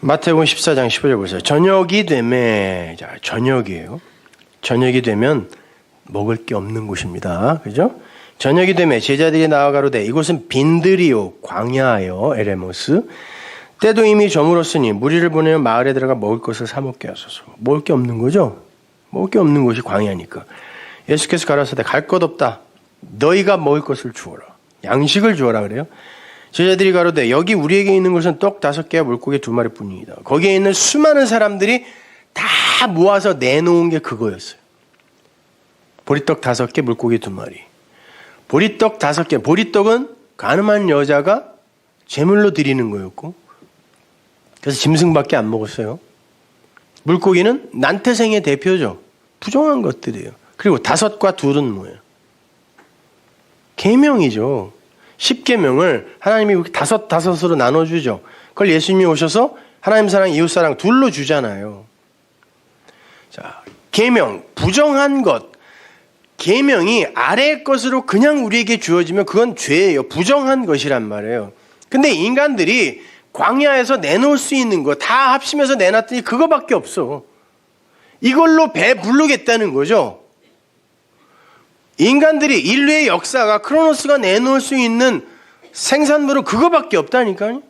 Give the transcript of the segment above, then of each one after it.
마태복음 14장 15절 보세요. 저녁이 되면, 자, 저녁이에요. 저녁이 되면 먹을 게 없는 곳입니다. 그죠? 저녁이 되면 제자들이 나와 가로되 이곳은 빈들이요 광야요 에레모스 때도 이미 저물었으니 무리를 보내어 마을에 들어가 먹을 것을 사 먹게 하소서. 먹을 게 없는 거죠? 먹을 게 없는 곳이 광야니까. 예수께서 가라사대 갈 것 없다. 너희가 먹을 것을 주어라. 양식을 주어라 그래요. 제자들이 가로되 여기 우리에게 있는 것은 떡 5개와 물고기 2마리뿐이다. 거기에 있는 수많은 사람들이 다 모아서 내놓은 게 그거였어요. 보리떡 5개, 물고기 2마리. 보리떡 5개. 보리떡은 가늠한 여자가 제물로 드리는 거였고, 그래서 짐승밖에 안 먹었어요. 물고기는 난태생의 대표죠. 부정한 것들이에요. 그리고 5과 2은 뭐예요? 계명이죠. 10계명을 하나님이 이렇게 5으로 나눠주죠. 그걸 예수님이 오셔서 하나님 사랑, 이웃 사랑 둘로 주잖아요. 자, 계명, 부정한 것. 계명이 아래의 것으로 그냥 우리에게 주어지면 그건 죄예요. 부정한 것이란 말이에요. 근데 인간들이 광야에서 내놓을 수 있는 거 다 합심해서 내놨더니 그거밖에 없어. 이걸로 배 부르겠다는 거죠. 인간들이 인류의 역사가 크로노스가 내놓을 수 있는 생산물은 그거밖에 없다니까요.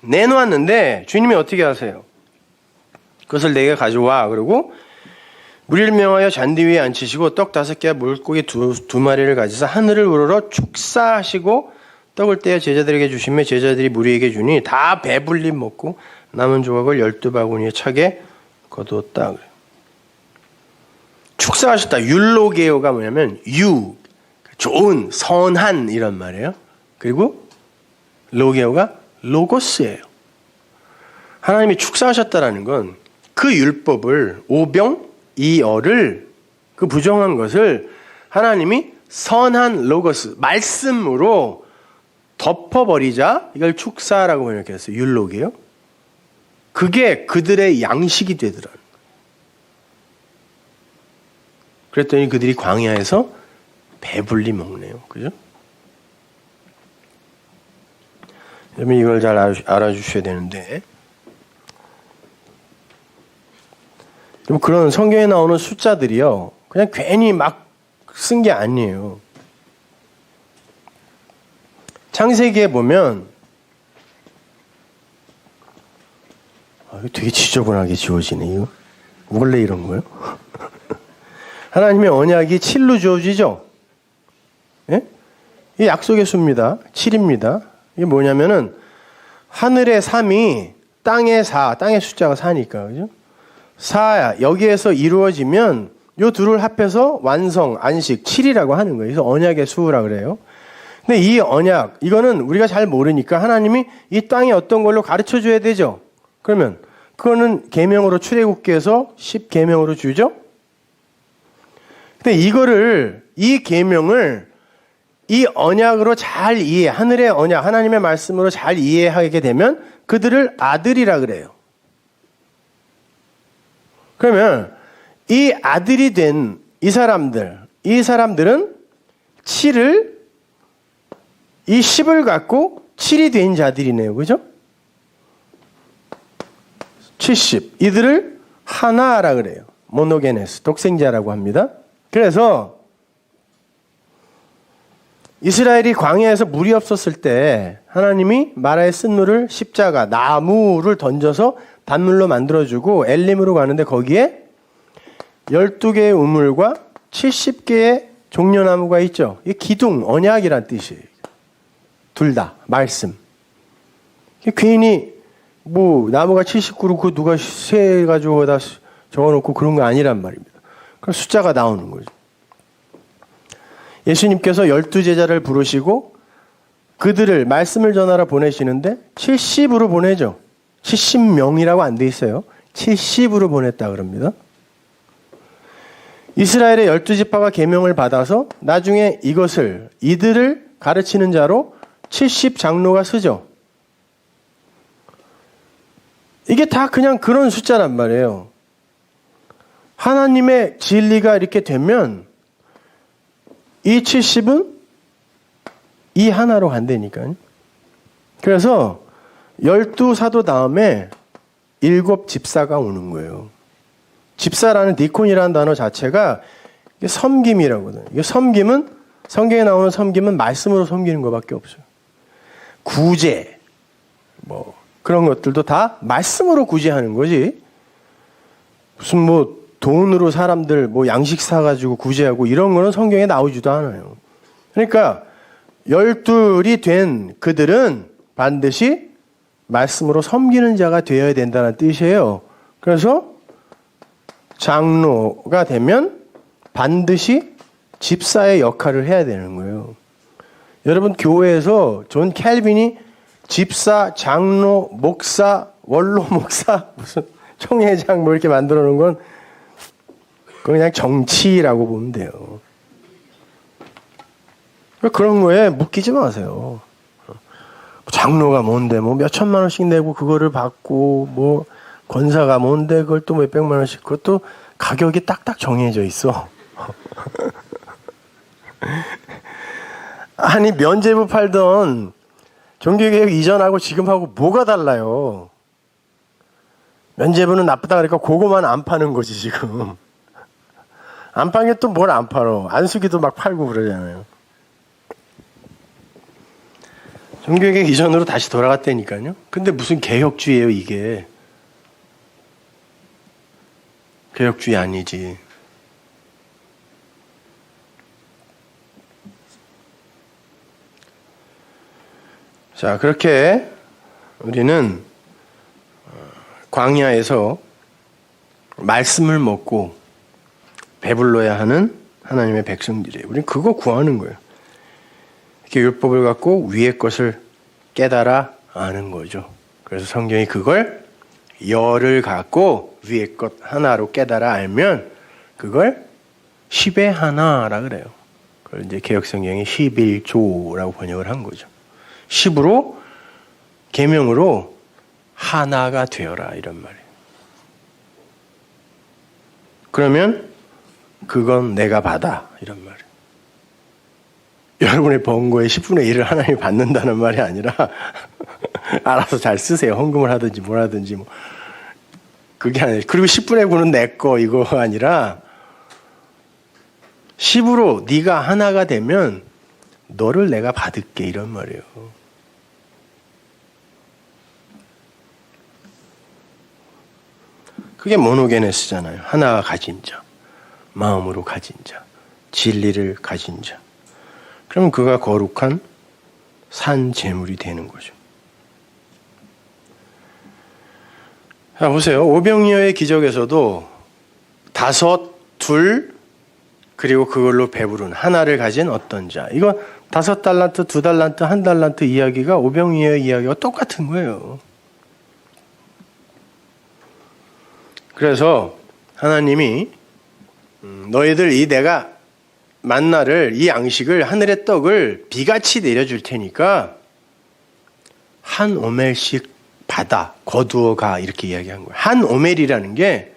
내놓았는데 주님이 어떻게 하세요? 그것을 내게 가져와. 그러고 무리를 명하여 잔디 위에 앉히시고 떡 5개와 물고기 2마리를 가지사 하늘을 우러러 축사하시고 떡을 떼어 제자들에게 주시며 제자들이 무리에게 주니 다 배불리 먹고 남은 조각을 12바구니에 차게 거두었다. 축사하셨다. 율로게오가 뭐냐면 좋은, 선한 이런 말이에요. 그리고 로게오가 로고스예요. 하나님이 축사하셨다라는 건 그 율법을 오병이어를 그 부정한 것을 하나님이 선한 로고스 말씀으로 덮어버리자 이걸 축사라고 번역했어요. 율로게요. 그게 그들의 양식이 되더라. 그랬더니 그들이 광야에서 배불리 먹네요. 그죠? 여러분 이걸 잘 알아주셔야 되는데 그런 성경에 나오는 숫자들이요. 그냥 괜히 막 쓴 게 아니에요. 창세기에 보면 이거 되게 지저분하게 지워지네. 이거 원래 이런 거예요? 하나님의 언약이 7로 주어지죠? 예? 이 약속의 수입니다. 7입니다. 이게 뭐냐면은 하늘의 3이 땅의 4, 땅의 숫자가 4니까, 그죠? 4, 여기에서 이루어지면 요 둘을 합해서 완성, 안식, 7이라고 하는 거예요. 그래서 언약의 수라 그래요. 근데 이 언약, 이거는 우리가 잘 모르니까 하나님이 이 땅이 어떤 걸로 가르쳐 줘야 되죠? 그러면 그거는 계명으로 출애굽기에서 10계명으로 주죠? 근데 이 계명을 이 언약으로 잘 하늘의 언약, 하나님의 말씀으로 잘 이해하게 되면 그들을 아들이라 그래요. 그러면 이 아들이 된 이 사람들은 7을, 이 10을 갖고 7이 된 자들이네요. 그죠? 70. 이들을 하나라 그래요. 모노게네스, 독생자라고 합니다. 그래서 이스라엘이 광야에서 물이 없었을 때 하나님이 마라의 쓴물을 십자가, 나무를 던져서 단물로 만들어주고 엘림으로 가는데 거기에 12개의 우물과 70개의 종려나무가 있죠. 이게 기둥, 언약이란 뜻이에요. 둘 다, 말씀. 괜히 뭐 나무가 79로 그 누가 세가지고 다 적어놓고 그런 거 아니란 말입니다. 그럼 숫자가 나오는 거죠. 예수님께서 12제자를 부르시고 그들을 말씀을 전하러 보내시는데 70으로 보내죠. 70명이라고 안 돼 있어요. 70으로 보냈다 그럽니다. 이스라엘의 12지파가 계명을 받아서 나중에 이들을 가르치는 자로 70장로가 쓰죠. 이게 다 그냥 그런 숫자란 말이에요. 하나님의 진리가 이렇게 되면 이 70은 이 하나로 간다니까요. 그래서 12 사도 다음에 7 집사가 오는 거예요. 집사라는 디콘이라는 단어 자체가 섬김이라거든요. 이게 섬김은, 성경에 나오는 섬김은 말씀으로 섬기는 것밖에 없어요. 구제, 그런 것들도 다 말씀으로 구제하는 거지. 무슨 돈으로 사람들 양식 사가지고 구제하고 이런 거는 성경에 나오지도 않아요. 그러니까 12이 된 그들은 반드시 말씀으로 섬기는 자가 되어야 된다는 뜻이에요. 그래서 장로가 되면 반드시 집사의 역할을 해야 되는 거예요. 여러분, 교회에서 존 캘빈이 집사, 장로, 목사, 원로 목사, 무슨 총회장 이렇게 만들어 놓은 건 그건 그냥 정치라고 보면 돼요. 그런 거에 묶이지 마세요. 장로가 뭔데 몇 천만 원씩 내고 그거를 받고 권사가 뭔데 그걸 또 몇 백만 원씩, 그것도 가격이 딱딱 정해져 있어. 아니, 면죄부 팔던 종교개혁 이전하고 지금하고 뭐가 달라요? 면죄부는 나쁘다 그러니까 그거만 안 파는 거지 지금. 안 파는 게 또 뭘 안 팔어. 안수기도 막 팔고 그러잖아요. 종교개혁 이전으로 다시 돌아갔다니까요. 근데 무슨 개혁주의예요 이게. 개혁주의 아니지. 자, 그렇게 우리는 광야에서 말씀을 먹고 배불러야 하는 하나님의 백성들이에요. 우리는 그거 구하는 거예요. 이렇게 율법을 갖고 위의 것을 깨달아 아는 거죠. 그래서 성경이 그걸 열을 갖고 위의 것 하나로 깨달아 알면 그걸 10의 하나라 그래요. 그걸 이제 개혁성경이 11조라고 번역을 한 거죠. 10으로 계명으로 하나가 되어라 이런 말이에요. 그러면 그건 내가 받아 이런 말이에요. 여러분의 번 거에 10분의 1을 하나님이 받는다는 말이 아니라 알아서 잘 쓰세요. 헌금을 하든지 뭘 하든지 그게 아니에요. 그리고 10분의 9는 내 거 이거 아니라 10으로 네가 하나가 되면 너를 내가 받을게 이런 말이에요. 그게 모노게네스잖아요. 하나 가진 자, 마음으로 가진 자, 진리를 가진 자. 그럼 그가 거룩한 산 제물이 되는 거죠. 자, 보세요. 오병이어의 기적에서도 5, 2, 그리고 그걸로 배부른 하나를 가진 어떤 자. 이거 5달란트, 2달란트, 1달란트 이야기가 오병이어의 이야기와 똑같은 거예요. 그래서 하나님이 너희들 이 내가 만나를 이 양식을 하늘의 떡을 비같이 내려줄 테니까 한 오멜씩 받아 거두어 가 이렇게 이야기한 거예요. 한 오멜이라는 게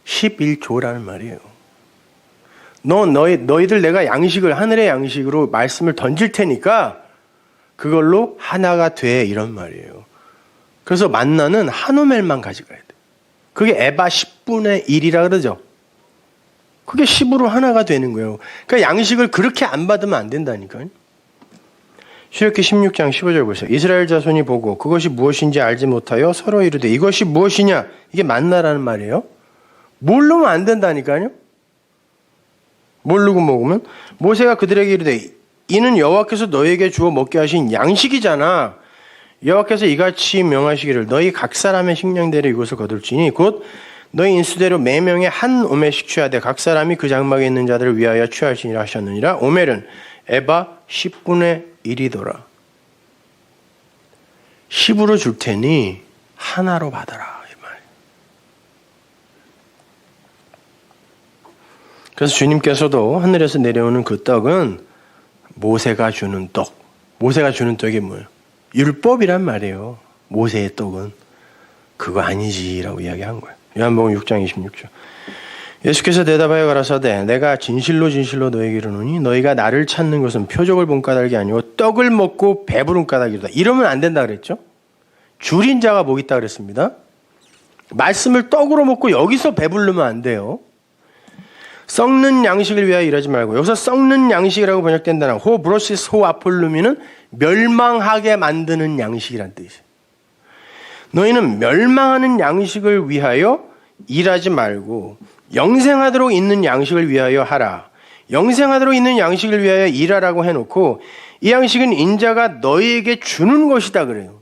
11조라는 말이에요. 너희들 내가 양식을 하늘의 양식으로 말씀을 던질 테니까 그걸로 하나가 돼 이런 말이에요. 그래서 만나는 한 오멜만 가져가야 돼. 그게 에바 10분의 1이라 그러죠. 그게 10으로 하나가 되는 거예요. 그러니까 양식을 그렇게 안 받으면 안 된다니까요. 출애굽기 16장 15절 보세요. 이스라엘 자손이 보고 그것이 무엇인지 알지 못하여 서로 이르되 이것이 무엇이냐? 이게 만나라는 말이에요. 모르면 안 된다니까요. 모르고 먹으면 모세가 그들에게 이르되 이는 여호와께서 너희에게 주어 먹게 하신 양식이잖아. 여호와께서 이같이 명하시기를 너희 각 사람의 식량대로 이것을 거둘지니 곧 너희 인수대로 매명에 한 오멜씩 취하되 각 사람이 그 장막에 있는 자들을 위하여 취할지니라 하셨느니라. 오멜은 에바 10분의 1이더라. 10으로 줄 테니 하나로 받아라 이 말. 그래서 주님께서도 하늘에서 내려오는 그 떡은 모세가 주는 떡. 모세가 주는 떡이 뭐예요? 율법이란 말이에요. 모세의 떡은 그거 아니지라고 이야기한 거예요. 요한복음 6장 26절. 예수께서 대답하여 가라사대 내가 진실로 진실로 너에게 이르노니 너희가 나를 찾는 것은 표적을 본 까닭이 아니고 떡을 먹고 배부른 까닭이다. 이러면 안 된다 그랬죠. 줄인 자가 복 있다 그랬습니다. 말씀을 떡으로 먹고 여기서 배부르면 안 돼요. 썩는 양식을 위하여 일하지 말고, 여기서 썩는 양식이라고 번역된다는 호 브로시스 호 아폴루미는 멸망하게 만드는 양식이란 뜻이에요. 너희는 멸망하는 양식을 위하여 일하지 말고 영생하도록 있는 양식을 위하여 하라. 영생하도록 있는 양식을 위하여 일하라고 해놓고 이 양식은 인자가 너희에게 주는 것이다 그래요.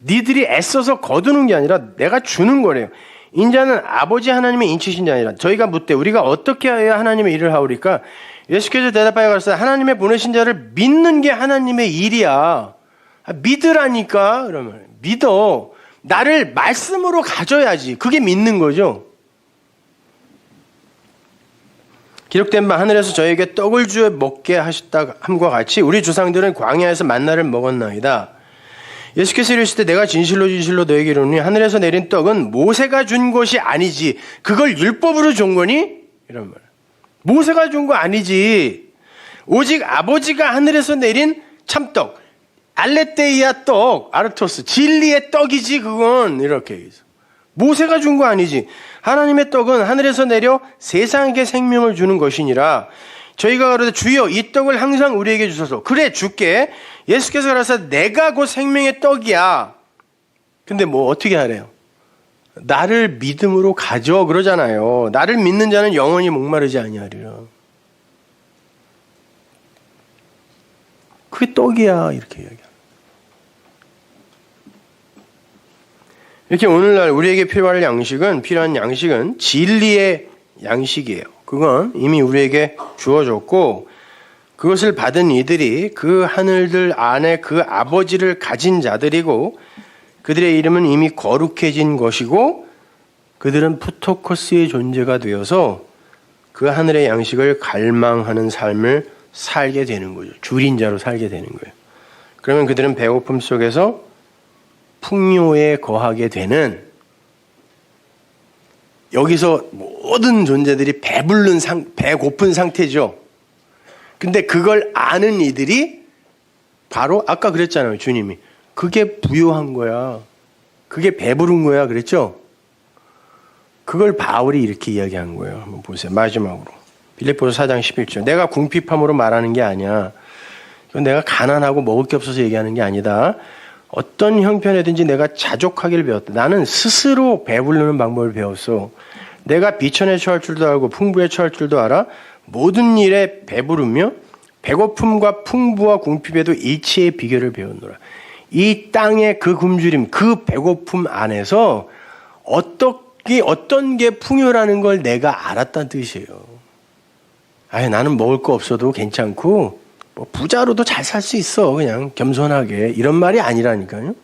니들이 애써서 거두는 게 아니라 내가 주는 거래요. 인자는 아버지 하나님의 인치신 자 아니라. 저희가 묻되 우리가 어떻게 해야 하나님의 일을 하오리까? 예수께서 대답하여 가로되 하나님의 보내신 자를 믿는 게 하나님의 일이야. 믿으라니까. 그러면 믿어. 나를 말씀으로 가져야지. 그게 믿는 거죠. 기록된 바 하늘에서 저에게 떡을 주어 먹게 하셨다 함과 같이 우리 조상들은 광야에서 만나를 먹었나이다. 예수께서 이르시되 내가 진실로 진실로 너에게 이르노니 하늘에서 내린 떡은 모세가 준 것이 아니지 그걸 율법으로 준 거니? 이런 말. 모세가 준 거 아니지. 오직 아버지가 하늘에서 내린 참떡, 알레테이아 떡, 아르토스, 진리의 떡이지 그건. 이렇게 얘기해서. 모세가 준 거 아니지. 하나님의 떡은 하늘에서 내려 세상에게 생명을 주는 것이니라. 저희가 가로되 주여 이 떡을 항상 우리에게 주소서. 그래 줄게. 예수께서 가라사 내가 곧 생명의 떡이야. 근데 뭐 어떻게 하래요? 나를 믿음으로 가져 그러잖아요. 나를 믿는 자는 영원히 목마르지 아니하리라. 그게 떡이야 이렇게 이야기합니다. 이렇게 오늘날 우리에게 필요한 양식은 진리의 양식이에요. 그건 이미 우리에게 주어졌고 그것을 받은 이들이 그 하늘들 안에 그 아버지를 가진 자들이고 그들의 이름은 이미 거룩해진 것이고 그들은 푸토코스의 존재가 되어서 그 하늘의 양식을 갈망하는 삶을 살게 되는 거죠. 줄인 자로 살게 되는 거예요. 그러면 그들은 배고픔 속에서 풍요에 거하게 되는, 여기서 모든 존재들이 배고픈 상태죠. 근데 그걸 아는 이들이 바로 아까 그랬잖아요. 주님이 그게 부요한 거야. 그게 배부른 거야 그랬죠. 그걸 바울이 이렇게 이야기한 거예요. 한번 보세요. 마지막으로 빌립보서 4장 11절. 내가 궁핍함으로 말하는 게 아니야. 이건 내가 가난하고 먹을 게 없어서 얘기하는 게 아니다. 어떤 형편이든지 내가 자족하기를 배웠다. 나는 스스로 배부르는 방법을 배웠어. 내가 비천에 처할 줄도 알고 풍부에 처할 줄도 알아. 모든 일에 배부르며 배고픔과 풍부와 궁핍에도 일치의 비결을 배웠노라. 이 땅의 그 굶주림, 그 배고픔 안에서 어떤 게 풍요라는 걸 내가 알았다는 뜻이에요. 아예 나는 먹을 거 없어도 괜찮고 뭐 부자로도 잘 살 수 있어. 그냥 겸손하게. 이런 말이 아니라니까요.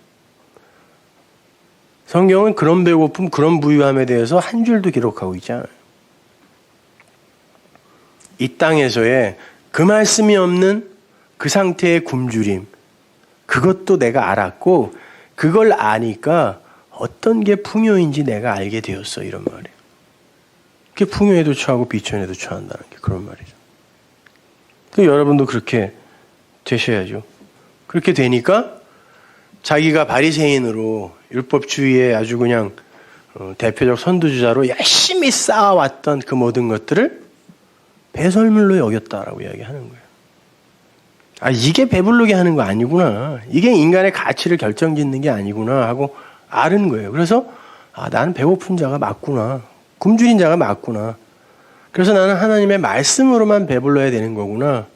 성경은 그런 배고픔, 그런 부유함에 대해서 한 줄도 기록하고 있지 않아요. 이 땅에서의 그 말씀이 없는 그 상태의 굶주림, 그것도 내가 알았고 그걸 아니까 어떤 게 풍요인지 내가 알게 되었어. 이런 말이에요. 그게 풍요에도 처하고 비천에도 처한다는 게 그런 말이죠. 여러분도 그렇게 되셔야죠. 그렇게 되니까 자기가 바리새인으로 율법주의의 아주 그냥 대표적 선두주자로 열심히 쌓아왔던 그 모든 것들을 배설물로 여겼다라고 이야기하는 거예요. 아, 이게 배부르게 하는 거 아니구나. 이게 인간의 가치를 결정짓는 게 아니구나 하고 아는 거예요. 그래서 나는 배고픈 자가 맞구나. 굶주린 자가 맞구나. 그래서 나는 하나님의 말씀으로만 배불러야 되는 거구나.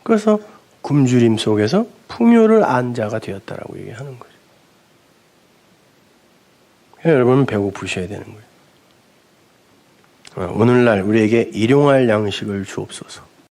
그래서 굶주림 속에서 풍요를 안 자가 되었다라고 얘기하는 거죠. 여러분은 배고프셔야 되는 거예요. 오늘날 우리에게 일용할 양식을 주옵소서.